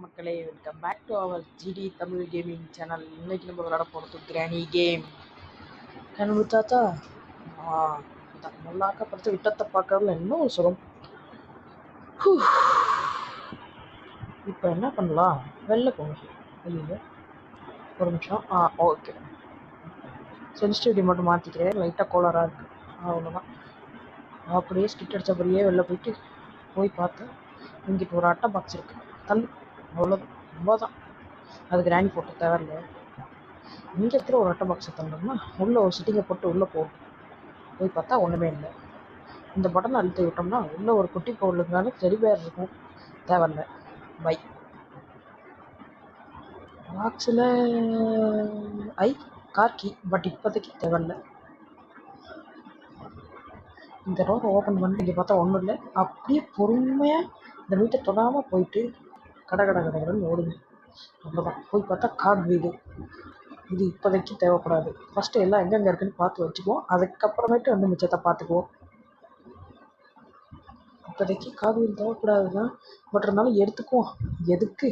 மக்களே, welcome back to our GT Tamil gaming channel. இன்னைக்கு நம்ம விளையாட போகிறது கிராணி கேம். கனவு தாத்தா நல்லாக்க படுத்து விட்டத்தை பார்க்கறதுல இன்னும் ஒரு சுகம். இப்போ என்ன பண்ணலாம்? வெளில போங்க. வெளியில் ஒரு நிமிஷம். ஓகே. சென்சிட்டிவிட்டி மட்டும் மாற்றிக்கிறேன். லைட்டாக கோலராக இருக்குது. அவ்வளோதான். அப்படியே ஸ்கிட் அடித்தபடியே வெளில போய் பார்த்து இங்கிட்டு ஒரு அட்டை பாக்ஸ் இருக்குது. தள்ளு. அவ்வளோதான். ரொம்ப தான். அது கிராணி போட்டு தேவையில்லை. இங்கே இருக்கிற ஒரு அட்டை பாக்ஸை தந்தோம்னா உள்ளே ஒரு சிட்டிங்கை போட்டு உள்ளே போய் பார்த்தா ஒன்றுமே இல்லை. இந்த பட்டனை அழுத்தி விட்டோம்னா உள்ளே ஒரு குட்டி பொருளுக்குனாலும் டெடி பேர் இருக்கும். தேவையில்லை. பை. பாக்ஸில் கார் கீ, பட் இப்போதைக்கு தேவையில்லை. இந்த டோரை ஓப்பன் பண்ணி இங்கே பார்த்தா ஒன்றும் இல்லை. அப்படியே பொறுமையாக இந்த வீட்டை தொடாமல் போயிட்டு கடன்னு ஓடுங்க. அவ்வளோதான். போய் பார்த்தா கார் வீடு. இது இப்போதைக்கு தேவைப்படாது. ஃபஸ்ட்டு எல்லாம் எங்கெங்கே இருக்குன்னு பார்த்து வச்சுக்குவோம். அதுக்கப்புறமேட்டு வந்து மிச்சத்தை பார்த்துக்குவோம். இப்போதைக்கு காவியம் தேவைப்படாது தான். பட் இருந்தாலும் எடுத்துக்குவோம். எதுக்கு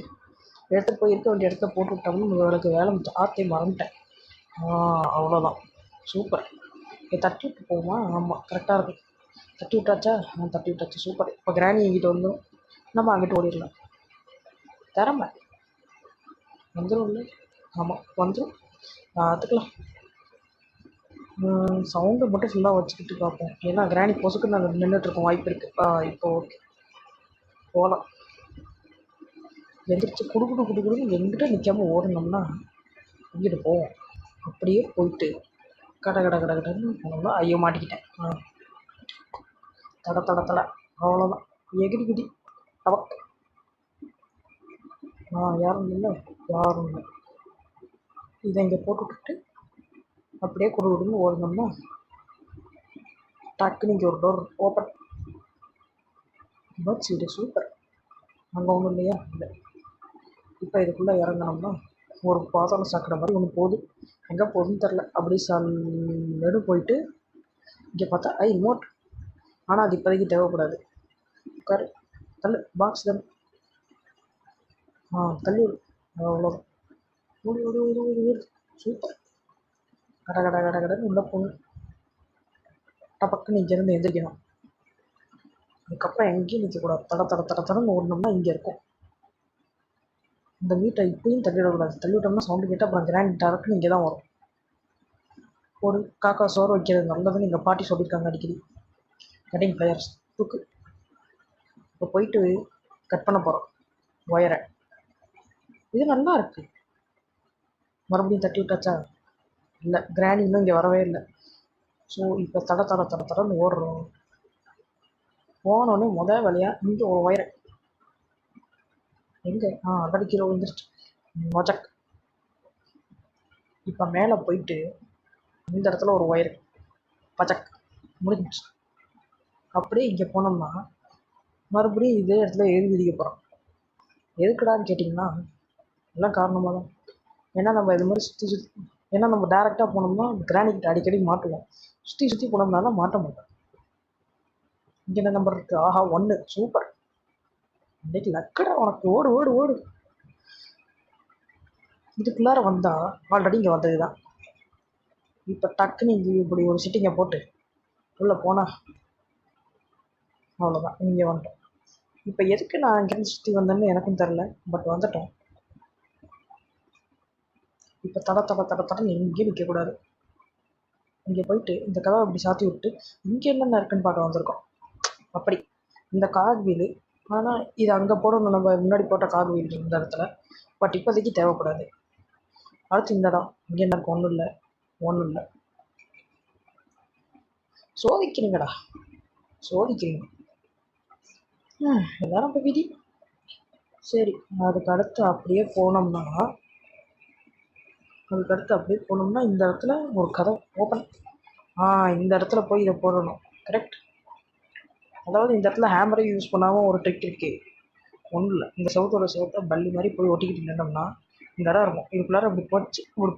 எடுத்துகிட்டு போய் இருக்க வேண்டிய இடத்துல போட்டு விட்டோம்னு உங்களுக்கு வேலை மறந்துட்டேன். அவ்வளோதான். சூப்பர். தட்டி விட்டு போகுமா? ஆமாம், கரெக்டாக இருக்கும். தட்டி விட்டாச்சா? தட்டி விட்டாச்சு. சூப்பர். இப்போ கிராணி எங்கிட்ட வந்துடும். நம்ம அங்கிட்டு ஓடிடலாம். திறமை வந்துடும் இல்லை? ஆமாம், வந்துடும். பார்த்துக்கலாம். சவுண்டு மட்டும் ஃபுல்லாக வச்சுக்கிட்டு பார்ப்போம். ஏன்னா கிராணி பொசுக்கு நாங்கள் நின்றுட்டுருக்கோம். வாய்ப்பு இருக்குது. இப்போ ஓகே, போகலாம். எந்திரிச்சு குடுக்குன்னு எங்கிட்ட நிற்காமல் ஓடணும்னா இங்கிட்டு போவோம். அப்படியே போயிட்டு கடன்னு போனோம்னா ஐயோ மாட்டிக்கிட்டேன். தட அவ்வளோதான். எகிரி டபக். யாரும் இல்லை. இதை இங்கே போட்டுவிட்டு அப்படியே குடுன்னு ஓடணும்னா டக்குன்னு இங்கே ஒரு டோர் ஓப்பன். பட் இது சூப்பர். அங்கே ஒன்றும் இல்லையா? இல்லை. இப்போ இதுக்குள்ளே இறங்கணும்னா ஒரு பாதாள சாக்கடை மாதிரி ஒன்று போகுது. எங்கே போகுதுன்னு தெரில. அப்படியே சல்லுன்னு போயிட்டு இங்கே பார்த்தா ரிமோட். ஆனால் அது இப்போதைக்கு தேவைப்படாது. உட்காரு. தள்ளு. பாக்ஸ் தள்ளு. தள்ளி விடு. அவ்வளோதான். ஓடி. சூப்பர். கடன்னு உள்ளே போகணும். டப்பக்குன்னு இங்கேருந்து எந்திரிக்கணும். அதுக்கப்புறம் எங்கேயும் நிற்கக்கூடாது. தடன்னு ஓடணும்னா இங்கே இருக்கும். இந்த வீட்டை இப்பயும் தள்ளிவிடக்கூடாது. தள்ளிவிட்டோம்னா சவுண்டு கேட்டால் அப்புறம் கிராண்ட் டேரக்ட்னு இங்கே தான் வரும். ஒரு காக்கா சோறு வைக்கிறது நல்லதுன்னு எங்கள் பாட்டி சொல்லியிருக்காங்க அடிக்கடி. கட்டிங் பிளேயர்ஸ் தூக்கு. இப்போ போயிட்டு கட் பண்ண போகிறோம் ஒயரை. இது நல்லா இருக்கு. மறுபடியும் தட்டி விட்டாச்சா? இல்லை, கிராணி இன்னும் இங்கே வரவே இல்லை. ஸோ இப்போ தடன்னு ஓடுறோம். போனோடனே முதல் வழியாக இங்கே ஒரு ஒயரை எங்கே அடிக்கிற விழுந்துருச்சு. மொஜக். இப்போ மேலே போயிட்டு இந்த இடத்துல ஒரு ஒயரு பஜக் முடிஞ்சிச்சு. அப்படியே இங்கே போனோம்னா மறுபடியும் இதே இடத்துல ஏறி விதிக்க போகிறோம். எதுக்குடான்னு கேட்டிங்கன்னா எல்லாம் காரணமாக தான். ஏன்னா நம்ம இது மாதிரி சுற்றி ஏன்னா நம்ம டேரெக்டாக போனோம்னா கிரானிக்கிட்ட அடிக்கடி மாட்டுவோம். சுற்றி போனோம்னா தான் மாட்ட மாட்டோம். இங்கே என்ன நம்பர் இருக்குது? 1. சூப்பர். இன்னைக்கு லக்கடா உனக்கு. ஓடு. இதுக்குள்ளார வந்தால் ஆல்ரெடி இங்கே வந்தது தான். இப்போ டக்குன்னு இங்கே இப்படி ஒரு சிட்டிங்கை போட்டு உள்ளே போனால் அவ்வளோதான். இங்கே வந்துட்டோம். இப்போ எதுக்கு நான் இங்கேருந்து சுற்றி வந்தேன்னு எனக்கும் தெரில. பட் வந்துட்டோம். இப்போ தடன்னு எங்கேயும் நிற்கக்கூடாது. இங்கே போயிட்டு இந்த கதவை அப்படி சாத்தி விட்டு இங்கே என்னென்ன இருக்குன்னு பார்க்க வந்திருக்கோம். அப்படி இந்த கார் வீலு. ஆனால் இது அங்கே போடணும். நம்ம முன்னாடி போட்ட கார் வீல் இந்த இடத்துல. பட் இப்போதைக்கு தேவைப்படாது. அடுத்து இந்த இடம். இங்கே என்ன இருக்கு? ஒன்றும் இல்லை. சோதிக்கிறீங்க. எல்லாரும் இப்போ விதி. சரி, அதுக்கு அடுத்து அப்படியே போனோம்னா இந்த இடத்துல ஒரு கதை ஓப்பன். இந்த இடத்துல போய் இதை போடணும். கரெக்ட். அதாவது இந்த இடத்துல ஹேமரை யூஸ் பண்ணாமல் ஒரு ட்ரிக் இருக்கு. ஒன்றும் இல்லை. இந்த செவத்தை பல்லி மாதிரி போய் ஒட்டிக்கிட்டு நின்றோம்னா இந்த இடம் இருக்கும். இதுக்குள்ளார இப்படி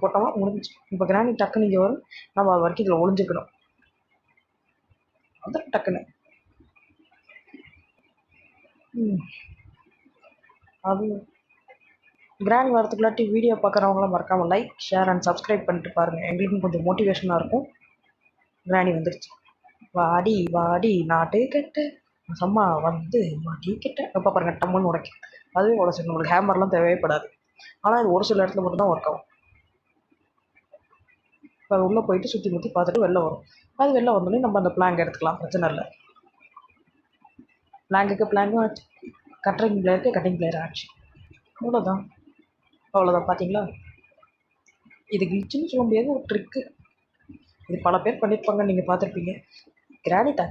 போட்டோம்னா முடிஞ்சிச்சு. இப்போ கிராணி டக்குன்னு இங்கே வரும். நம்ம அது வரைக்கும் இதில் ஒளிஞ்சிக்கணும். அது டக்குன்னு அது கிராணி வரத்துக்குள்ளாட்டி வீடியோ பார்க்குறவங்களாம் மறக்காமல் லைக் ஷேர் அண்ட் சப்ஸ்கிரைப் பண்ணிட்டு பாருங்கள். எங்களுக்கும் கொஞ்சம் மோட்டிவேஷனாக இருக்கும். கிராணி வந்துருச்சு. வாடி வாடி நாட்டு கெட்ட சம்மா வந்து மாட்டி கெட்ட எப்போ பாருங்கள் டம்முன்னு உடைக்கும். அதுவே உடச்சு நம்மளுக்கு ஹேமர்லாம் தேவைப்படாது. ஆனால் இது ஒரு சில இடத்துல மட்டும் தான் ஒர்க் ஆகும். இப்போ அது உள்ளே போயிட்டு சுற்றி முற்றி பார்த்துட்டு வெளில வரும். அது வெளில வந்தோடனே நம்ம அந்த பிளாங்க் எடுத்துக்கலாம், பிரச்சனை இல்லை. பிளாங்கும் ஆச்சு, கட்டிங் பிளேயருக்கு கட்டிங் பிளேயர் ஆச்சு. அவ்வளோதான். பார்த்தீங்களா? இது கிளிச்சுன்னு சொல்ல முடியாது, ஒரு ட்ரிக்கு. இது பல பேர் பண்ணியிருப்பாங்க, நீங்கள் பார்த்துருப்பீங்க. கிரானிட்டா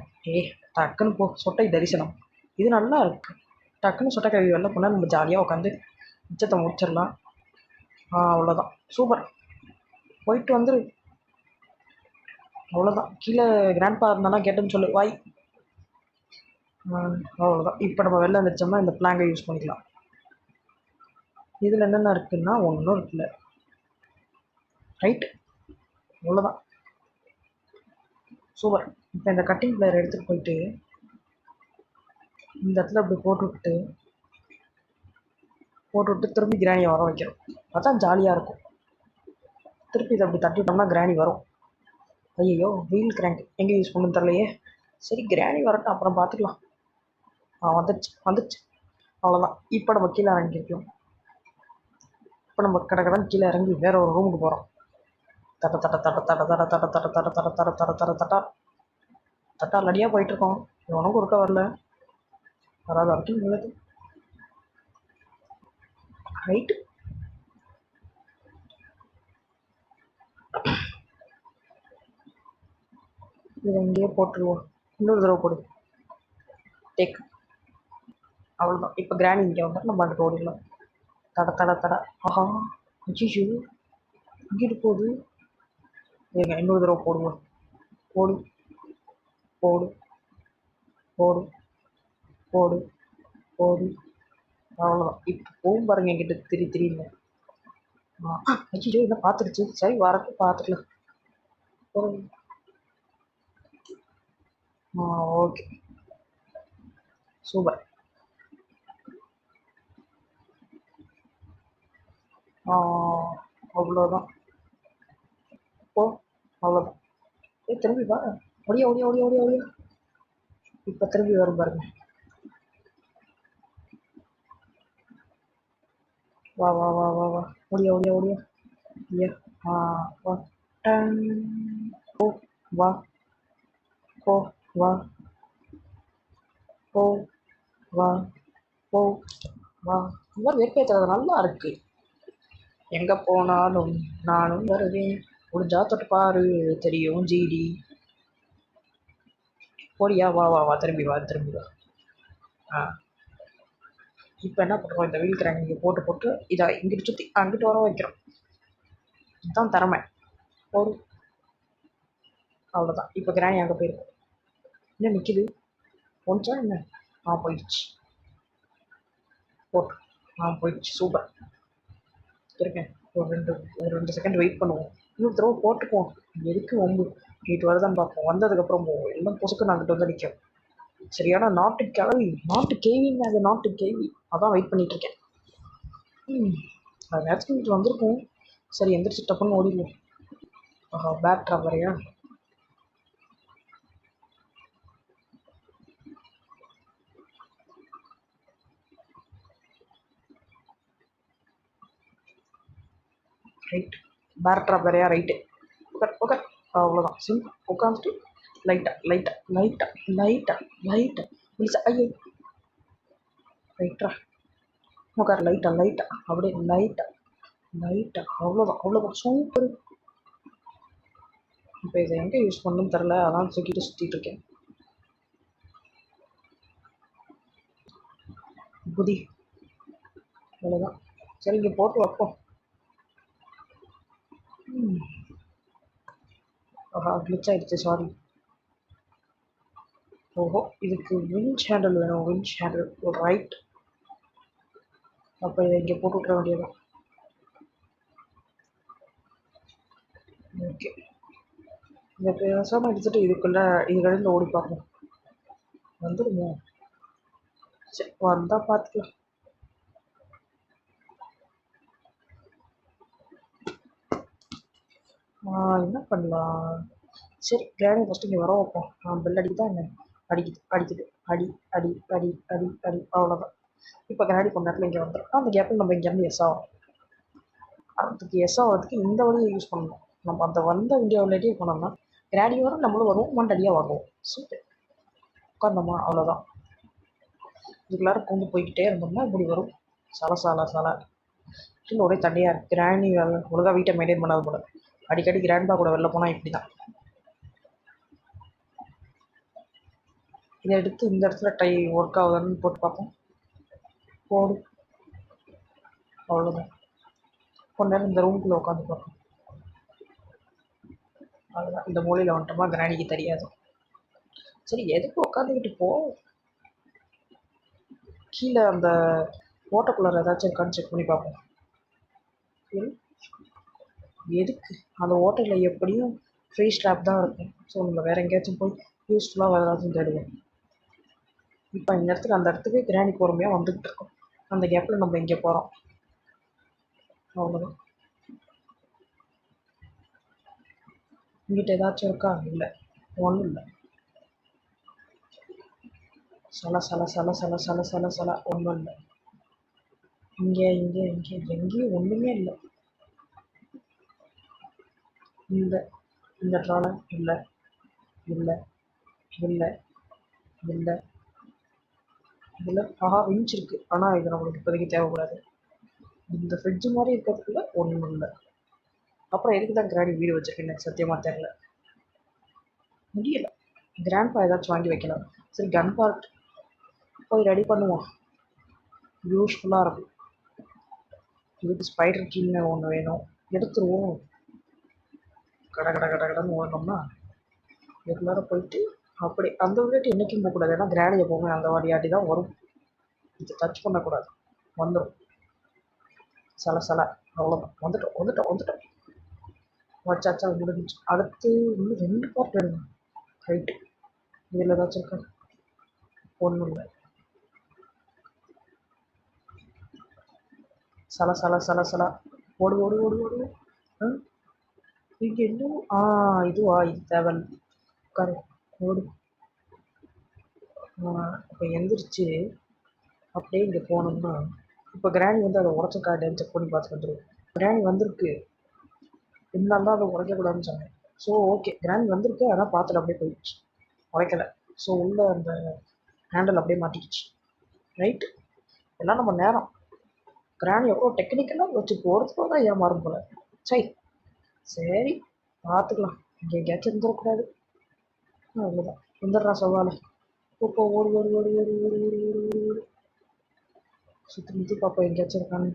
டக்குன்னு போ சொட்டை தரிசனம். இது நல்லா இருக்கு. டக்குன்னு சொட்டை கழுவி வெளில போனால் நம்ம ஜாலியாக உட்காந்து மிச்சத்தை முடிச்சிடலாம். அவ்வளோதான், சூப்பர். போயிட்டு வந்துரு. அவ்வளோதான். கீழே கிராண்ட்பா இருந்தாலும் கேட்டுன்னு சொல்லு வாய். அவ்வளோதான். இப்போ நம்ம வெளில வந்துச்சோம்னா இந்த பிளாங்கை யூஸ் பண்ணிக்கலாம். இதில் என்னென்ன இருக்குன்னா ஒன்றும் இருக்குல்ல, ரைட்டு. அவ்வளோதான், சூப்பர். இப்போ இந்த கட்டிங் பிளேயர் எடுத்துகிட்டு போயிட்டு இந்த இடத்துல அப்படி போட்டுவிட்டு திரும்பி கிராணியை வர வைக்கிறோம். அதான் ஜாலியாக இருக்கும். திருப்பி இதை அப்படி தட்டிவிட்டோம்னா கிராணி வரும். ஐயோ வீல் கிராங்க் எங்கே யூஸ் பண்ணு தரலையே. சரி கிராணி வரட்டும், அப்புறம் பார்த்துக்கலாம். வந்துடுச்சு. அவ்வளோதான். இப்போ நம்ம கீழே இறங்கிருக்கோம். இப்போ நம்ம கடன் கீழே இறங்கி வேற ஒரு ரூமுக்கு போகிறோம். தட்ட தட்ட தட்ட தட்ட தட்ட தட்ட தட்ட தட்ட தட்ட தட்ட தட்ட தட்ட தட்டா தட்டா லடியாக போயிட்டுருக்கோம். இவனும் கொடுக்க வரல, வராது வரைக்கும் நல்லது. ரைட்டு. இதை இங்கேயே போட்டுருவோம். இன்னொரு தடவை போடு. டேக். அவ்வளோதான். இப்போ கிராணி இங்கே வந்தால் நம்ம அங்கே ஓடிடலாம். தட தட தட. ஆஹா அஜிஷு இங்கிட்டு போகுது. ஏங்க இன்னொரு தடவை போடுவோம். போடு போடு போடு போடு போடு. அவ்வளோதான். இப்போ போகும் பாருங்க என்கிட்ட திரியுங்க. அஜிஷு என்ன பார்த்துருச்சு. சரி வரக்கு பார்த்துக்கலாம். Okay, super. அவ்வளோதான். இப்போ அவ்வளோதான். திரும்பி வா. ஒடியா ஒடியா ஒடியா ஒடியா ஒடியா. இப்போ திரும்பி வரும் பாருங்க. வா வா வா வா வா. ஒடியா ஒடியா ஒடியா. வா டன். ஓ வா. போ வா. போ வா. போ வா. இந்த மாதிரி வெறுப்பேற்றுறது நல்லா இருக்கு. எங்கே போனாலும் நானும் வருவேன், முடிஞ்சா தொட்டு பாரு தெரியும் ஜிடி. போடியா வா வா வா. திரும்பி வா திரும்பி வா. இப்போ என்ன பண்ணுறோம், இந்த வீல் கிராங்க் இங்கே போட்டு இதை இங்கிட்டு சுற்றி அங்கிட்டு வர வைக்கிறோம். இதுதான் திறமை. ஒரு அவ்வளோதான். இப்போ கிராணி அங்கே போயிருக்கும். என்ன நிற்கிது போச்சா என்ன? போயிடுச்சு. போட்டு போயிடுச்சு. சூப்பர். இருக்கேன். ஒரு ரெண்டு செகண்ட் வெயிட் பண்ணுவோம். இன்னொரு தடவை போட்டுக்குவோம். எதுக்கு வம்பு. வீட்டு வரதான் பார்ப்போம். வந்ததுக்கப்புறம் போவோம். எல்லாம் பொசுக்கு நாங்கிட்ட வந்து நிற்கும். சரியான நாட்டு கிளவி, நாட்டு கேவிங்க. அது நாட்டு கேவி. அதான் வெயிட் பண்ணிட்டு இருக்கேன். அது நேரத்துக்கு வீட்டு வந்திருக்கும். சரி எந்திரிச்சு டப்புன்னு ஓடிடுவோம். பேட் ட்ராவலையா. ரைட். பேட் ட்ராவலையா. ரைட்டு. உட்கார். அவ்வளோதான். சிம்பிள். உட்காந்துட்டு லைட்டா ஐயோ ரைட்ரா. உட்கார். லைட்டா அப்படியே லைட்டா. அவ்வளோதான் சூப்பர். இப்போ இதை எங்கே யூஸ் பண்ணணும்னு தெரில, அதான் தூக்கிட்டு சுற்றிட்டு இருக்கேன். புதி. அவ்வளோதான். சரி இங்கே போட்டு வைப்போம். கிளிச் ஆகிடுச்சு, சாரி. ஓஹோ, இதுக்கு விஞ்ச் ஹேண்டில் வேணும். Winch handle right. அப்போ இதை இங்கே போட்டு விட்ற வேண்டியதான். ஓகே, இந்த பேசாமல் எடுத்துகிட்டு இதுக்குள்ளே கடையில் ஓடி பார்ப்போம். வந்துடுங்க. சரி வந்தால் பார்த்துக்கலாம். என்ன பண்ணலாம்? சரி கிராணி ஃபஸ்ட்டு இங்கே வர வைப்போம். பெல் அடிக்குதா என்ன? அடிக்குது அடிக்குது. அடி அடி அடி அடி அடி அவ்வளோதான். இப்போ கிராணி கொஞ்ச நேரத்தில் இங்கே வந்துடும். அந்த கேப்பில் நம்ம இங்கேருந்து எஸ் ஆகும். அதுக்கு எஸ் ஆகிறதுக்கு இந்த வழியை யூஸ் பண்ணணும். நம்ம அந்த வந்த இந்தியாவிலேயே போனோம்னா கிராணி வரும், நம்மளும் வருவோம், மண்டடியாக வாங்குவோம். சூப்பர். உட்காந்தோமா அவ்வளோதான். இதுக்குள்ளார கொண்டு போய்கிட்டே இருந்தோம்னா இப்படி வரும். சல சல சல கீழே ஒரே தண்ணியாக இருக்குது. கிராணி ஒழுங்காக வீட்டை மெயின்டைன் பண்ணாத போல. அடிக்கடி கிராண்ட்பா கூட வெளில போனால் இப்படி தான். இதை எடுத்து இந்த இடத்துல டை ஒர்க் ஆகுதுன்னு போட்டு பார்ப்போம். போடு. அவ்வளோதான். கொஞ்ச நேரம் இந்த ரூமுக்குள்ளே உட்காந்து பார்ப்போம். அவ்வளோதான். இந்த மூலையில் வந்துட்டோமா கிராணிக்கு தெரியாது. சரி எதுக்கு உட்காந்துக்கிட்டு போ. கீழே அந்த ஓட்டக்குள்ளார ஏதாச்சும் இருக்கான்னு செக் பண்ணி பார்ப்போம். எதுக்கு அந்த ஓட்டையில் எப்படியும் ஃப்ரீ ஸ்டாப் தான் இருக்கும். ஸோ நம்ம வேறு எங்கேயாச்சும் போய் யூஸ்ஃபுல்லாக வேறு ஏதாச்சும் தேடுவோம். இப்போ இந்த இடத்துக்கு அந்த இடத்துக்கு கிராணி பொறுமையாக வந்துக்கிட்டு இருக்கோம். அந்த கேப்பில் நம்ம இங்கே போகிறோம். அவ்வளோதான். இங்கிட்ட ஏதாச்சும் இருக்கா? இல்லை, ஒன்றும் இல்லை. சல சல சல சல சல சல சல ஒன்றும் இல்லை. இங்கே இங்கே இங்கே எங்கேயும் ஒன்றுமே இல்லை. இந்த இந்த ட்ராலை இல்லை இல்லை இல்லை இல்லை. இதில் விஞ்ச் இருக்குது. ஆனால் இது நம்மளுக்கு இப்போதைக்கு தேவைப்படாது. இந்த ஃப்ரிட்ஜு மாதிரி இருக்கிறதுக்குள்ள ஒன்றும் இல்லை. அப்புறம் எதுக்கு தான் கிராணி வீடு வச்சுருக்கேன் எனக்கு சத்தியமாக தெரில. முடியலை. கிராண்ட்பா ஏதாச்சும் வாங்கி வைக்கலாம். சரி கன் பார்ட் போய் ரெடி பண்ணுவோம். யூஸ்ஃபுல்லாக இருக்கும். இதுக்கு ஸ்பைடர் கீழே ஒன்று வேணும். எடுத்துருவோம். கடை கடை கடை கடைன்னு ஓடணும்னா ரெகுலராக போயிட்டு அப்படி அந்த விளையாட்டு என்றைக்கும் போகக்கூடாது. ஏன்னா கிராணி எப்போவுமே அந்த வாடியாட்டி தான் வரும். இது டச் பண்ணக்கூடாது, வந்துடும். சல சல அவ்வளோதான். வந்துட்டோம் வந்துட்டோம் வந்துட்டோம். வச்சாச்சா முடிஞ்சிச்சு. அடுத்து இன்னும் 2 பார்ட் வேணும். ரைட்டு. இதில் ஏதாச்சும் இருக்கா? ஒன்றும் இல்லை. சல சல சல சல ஓடு ஓடு ஓடு ஓடு. இங்கே இன்னும் இதுவா? இது தேவல். உட்காரு. ஓடு. இப்போ எந்திரிச்சு அப்படியே இங்கே போனோம்னா இப்போ கிராணி வந்து அதை உடச்ச கார்டு செக் பண்ணி பார்த்துட்டு வந்துடும். கிராணி வந்திருக்கு, இருந்தாலும் தான் அதை உடைக்கக்கூடாதுன்னு சொன்னேன். ஸோ ஓகே கிராணி வந்திருக்கு, அதான் பார்த்துட்டு அப்படியே போயிடுச்சு. உடைக்கலை. ஸோ உள்ளே அந்த ஹேண்டில் அப்படியே மாட்டிக்கிச்சு. ரைட்டு. எல்லாம் நம்ம நேரம். கிராணி எவ்வளோ டெக்னிக்கலாக வச்சு போகிறதுக்கு தான் ஏமாறும் போல. சரி பார்த்துக்கலாம். இங்கே எங்கேயாச்சும் இருந்துடக்கூடாது. அவ்வளோதான். வந்துடுறா சவால். இப்போ ஓடி ஓடி ஓடி ஓடி ஓடி ஓடி ஓடி ஓடி ஓடி சுற்றி முற்றி பார்ப்போம் எங்கேயாச்சும் இருக்கான்னு.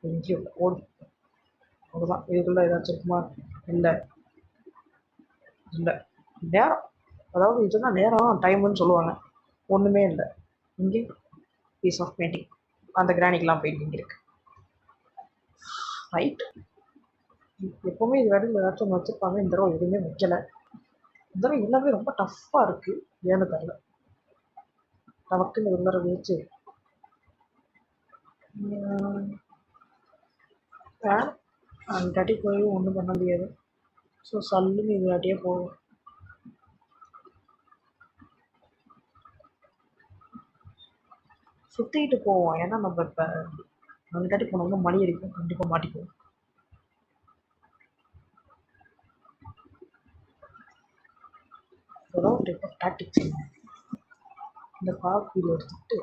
எங்கேயும் ஓடு. அவ்வளோதான். இதுக்குள்ளே ஏதாச்சும் இருக்குமா? இல்லை இல்லை. நேரம், அதாவது இதுதான் நேரம் டைமுன்னு சொல்லுவாங்க. ஒன்றுமே இல்லை. இங்கே பீஸ் ஆஃப் பெயிண்டிங். அந்த கிரானிக்கெலாம் பெயிண்டிங் இருக்குது. ரைட். எப்போவுமே இது வேலையில் ஏதாச்சும் ஒன்று வச்சுருப்பாங்க. இந்த தடவை எதுவுமே வைக்கலை. இந்த தடவை எல்லாமே ரொம்ப டஃப்பாக இருக்குது. ஏன்னு தெரில. நமக்குன்னு உள்ளர வச்சு அங்காட்டி போய் ஒன்றும் பண்ண முடியாது. ஸோ சல்லுன்னு இதுலாட்டியே போகும். சுற்றிக்கிட்டு போவோம். ஏன்னா நம்ம இப்போ அங்காட்டி போனோம்னா மணி அடிக்கும், கண்டிப்பாக மாட்டிக்குவோம். ஏதோ ஒரு டைப் ஆஃப் டாக்டிக்ஸ். இந்த காஃபி எடுத்துக்கிட்டு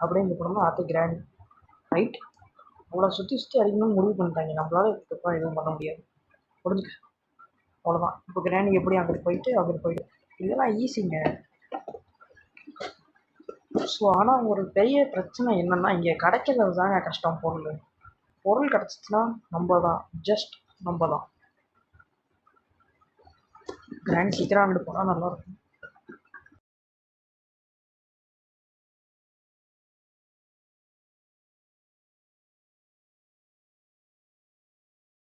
அப்படியே இங்கே போனோம்னா ஆற்று கிராணி. ரைட். அவ்வளோ சுற்றி சுற்றி அடிக்கணும்னு முடிவு பண்ணிட்டாங்க. நம்மளால இதுக்கப்புறம் எதுவும் பண்ண முடியாது. முடிஞ்சுக்க. அவ்வளோதான். இப்போ கிராணி எப்படி அங்கிட்டு போயிட்டு இதெல்லாம் ஈஸிங்க. ஸோ ஆனால் ஒரு பெரிய பிரச்சனை என்னென்னா இங்கே கிடைக்கிறது தாங்க கஷ்டம். பொருள் கிடச்சிச்சின்னா நம்ம தான், ஜஸ்ட் நம்ம தான். கிராண்ட் சீக்கிரம் அங்கிட்டு போனால் நல்லாயிருக்கும்.